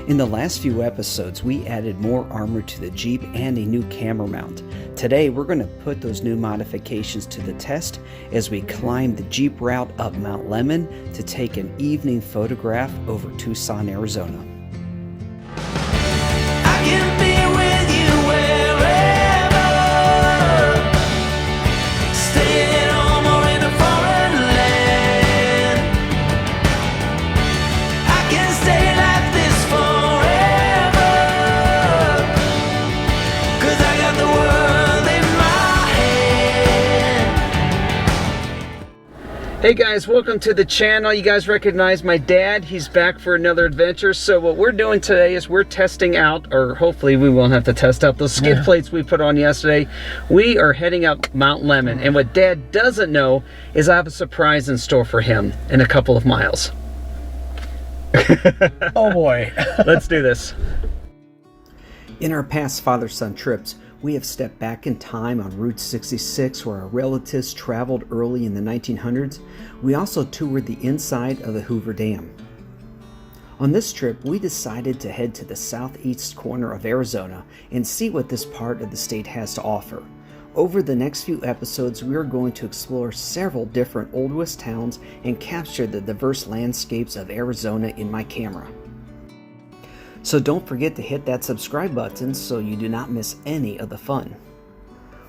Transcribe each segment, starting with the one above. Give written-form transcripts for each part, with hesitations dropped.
In the last few episodes, we added more armor to the Jeep and a new camera mount. Today, we're going to put those new modifications to the test as we climb the Jeep route up Mount Lemmon to take an evening photograph over Tucson, Arizona. I can be with you wherever, stay at home or in a foreign land. I can stay like this forever, 'cause I got the world in my hand. Hey guys, welcome to the channel. You guys recognize my dad. He's back for another adventure. So what we're doing today is we're testing out, or hopefully we won't have to test out those skid plates we put on yesterday. We are heading up Mount Lemmon, and what Dad doesn't know is I have a surprise in store for him in a couple of miles. Oh boy. Let's do this. In our past father-son trips, we have stepped back in time on Route 66 where our relatives traveled early in the 1900s. We also toured the inside of the Hoover Dam. On this trip, we decided to head to the southeast corner of Arizona and see what this part of the state has to offer. Over the next few episodes, we are going to explore several different Old West towns and capture the diverse landscapes of Arizona in my camera. So don't forget to hit that subscribe button so you do not miss any of the fun.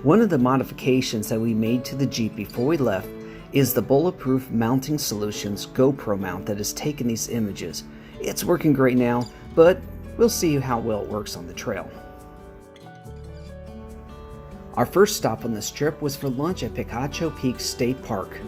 One of the modifications that we made to the Jeep before we left is the Bulletproof Mounting Solutions GoPro mount that has taken these images. It's working great now, but we'll see how well it works on the trail. Our first stop on this trip was for lunch at Picacho Peak State Park.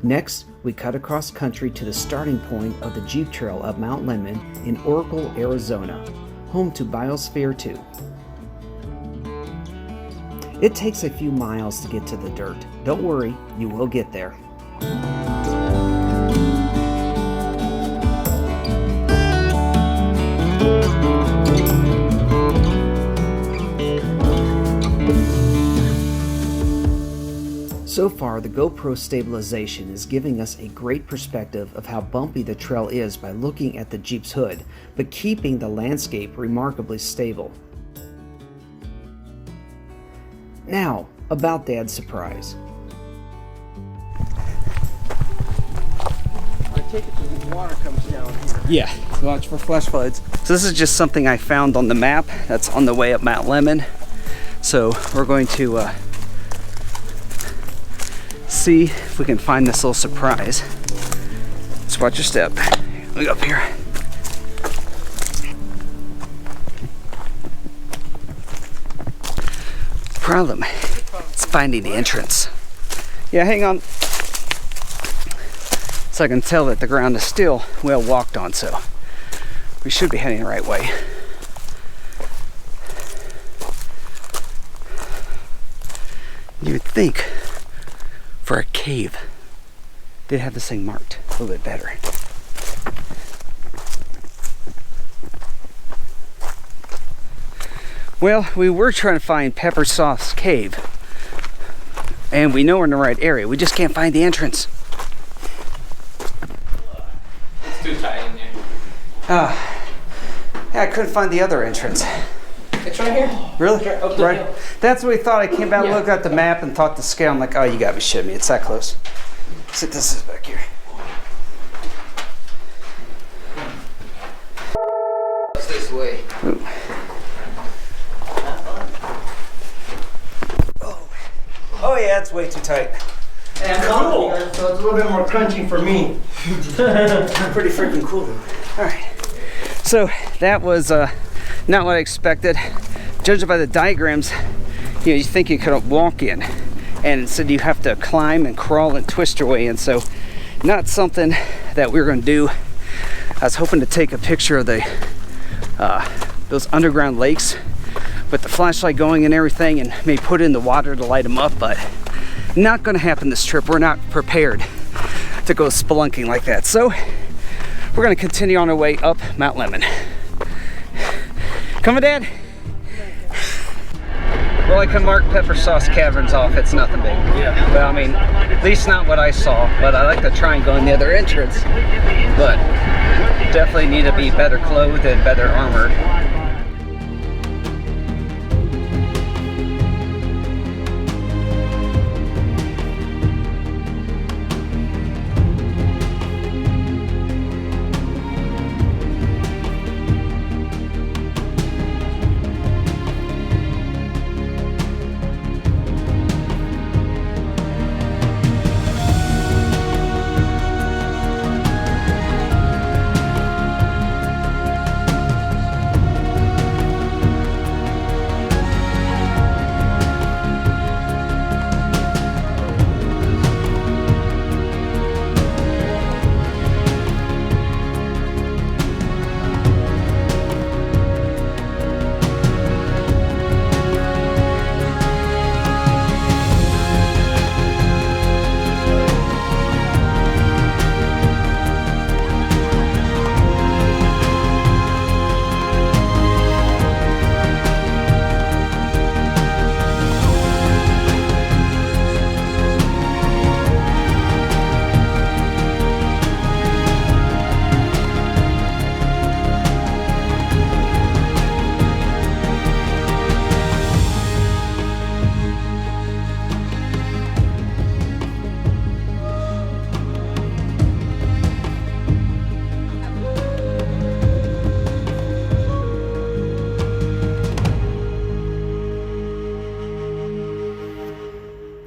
Next, we cut across country to the starting point of the Jeep Trail up Mount Lemmon in Oracle, Arizona, home to Biosphere 2. It takes a few miles to get to the dirt. Don't worry, you will get there. So far, the GoPro stabilization is giving us a great perspective of how bumpy the trail is by looking at the Jeep's hood, but keeping the landscape remarkably stable. Now, about Dad's surprise. I take it the water comes down here. Yeah, watch for flash floods. So this is just something I found on the map that's on the way up Mount Lemmon. So we're going to see if we can find this little surprise. Let's watch your step. Let me go up here. Problem is finding the entrance. Yeah, hang on. So I can tell that the ground is still well walked on, so we should be heading the right way. You would think for a cave, they'd have this thing marked a little bit better. Well, we were trying to find Pepper Sauce Cave, and we know we're in the right area. We just can't find the entrance. It's too tight in there. Yeah, I couldn't find the other entrance. It's right here. Really? Up the Right. hill. That's what we thought. I came out and looked at the map and thought the scale. I'm like, oh, you gotta be shitting me. It's that close. Sit this is back here. It's this way. Ooh. Oh yeah, it's way too tight. And Cool. So it's a little bit more crunchy for me. Pretty freaking cool though. All right. So that was not what I expected. Judging by the diagrams, you think you could walk in, and instead you have to climb and crawl and twist your way in. So not something that we're going to do. I was hoping to take a picture of the those underground lakes with the flashlight going and everything, and maybe put it in the water to light them up, but Not going to happen this trip. We're not prepared to go spelunking like that. So we're going to continue on our way up Mount Lemmon. Coming, Dad? Well, I can mark Pepper Sauce Caverns off. It's nothing big. Yeah. But I mean, at least not what I saw. But I like to try and go in the other entrance. But definitely need to be better clothed and better armored.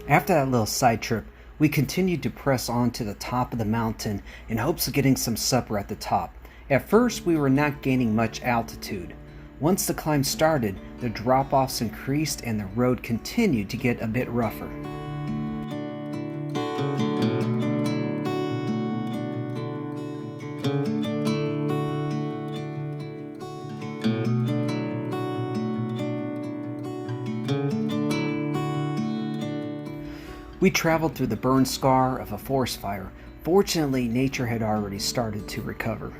After that little side trip, we continued to press on to the top of the mountain in hopes of getting some supper at the top. At first, we were not gaining much altitude. Once the climb started, the drop-offs increased and the road continued to get a bit rougher. We traveled through the burn scar of a forest fire. Fortunately, nature had already started to recover.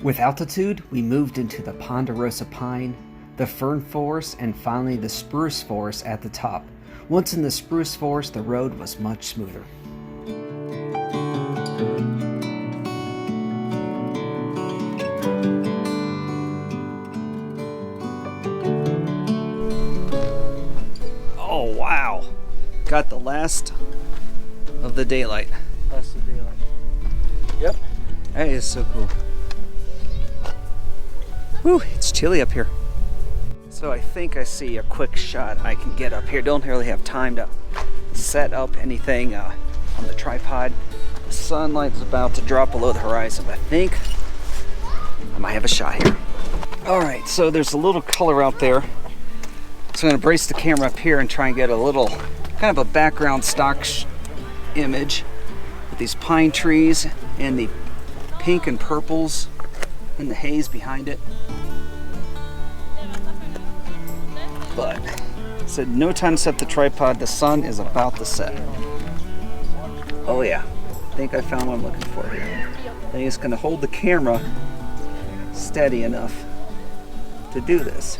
With altitude, we moved into the ponderosa pine, the fern forest, and finally the spruce forest at the top. Once in the spruce forest, the road was much smoother. Oh wow! Got the last of the daylight. That's the daylight. Yep. That is so cool. Whew, it's chilly up here. So I think I see a quick shot I can get up here. Don't really have time to set up anything on the tripod. The sunlight's about to drop below the horizon, but I think I might have a shot here. All right, so there's a little color out there. So I'm gonna brace the camera up here and try and get a little kind of a background stock image with these pine trees and the pink and purples and the haze behind it. But I said no time to set the tripod. The sun is about to set. Oh yeah, I think I found what I'm looking for here. I think it's gonna hold the camera steady enough to do this.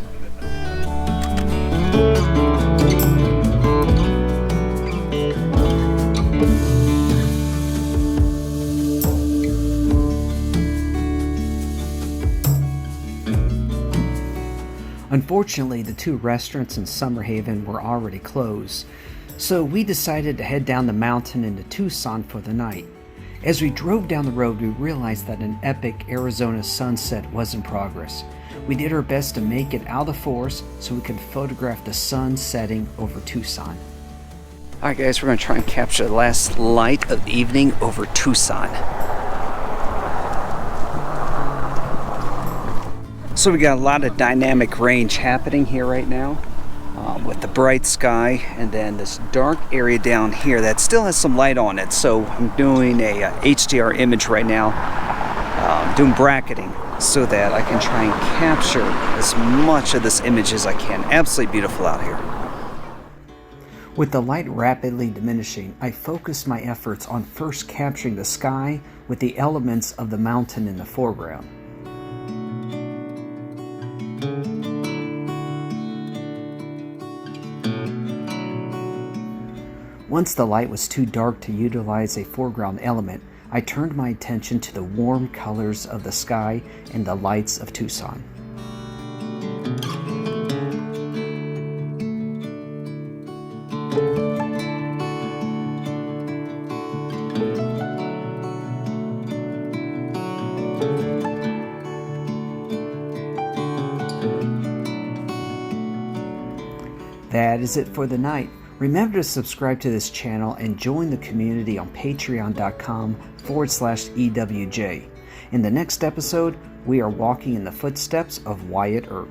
Unfortunately, the two restaurants in Summerhaven were already closed, so we decided to head down the mountain into Tucson for the night. As we drove down the road, we realized that an epic Arizona sunset was in progress. We did our best to make it out of the forest so we could photograph the sun setting over Tucson. Alright guys, we're going to try and capture the last light of the evening over Tucson. So we got a lot of dynamic range happening here right now with the bright sky and then this dark area down here that still has some light on it. So I'm doing a HDR image right now doing bracketing so that I can try and capture as much of this image as I can. Absolutely beautiful out here. With the light rapidly diminishing, I focused my efforts on first capturing the sky with the elements of the mountain in the foreground. Once the light was too dark to utilize a foreground element, I turned my attention to the warm colors of the sky and the lights of Tucson. That is it for the night. Remember to subscribe to this channel and join the community on patreon.com/EWJ. In the next episode, we are walking in the footsteps of Wyatt Earp.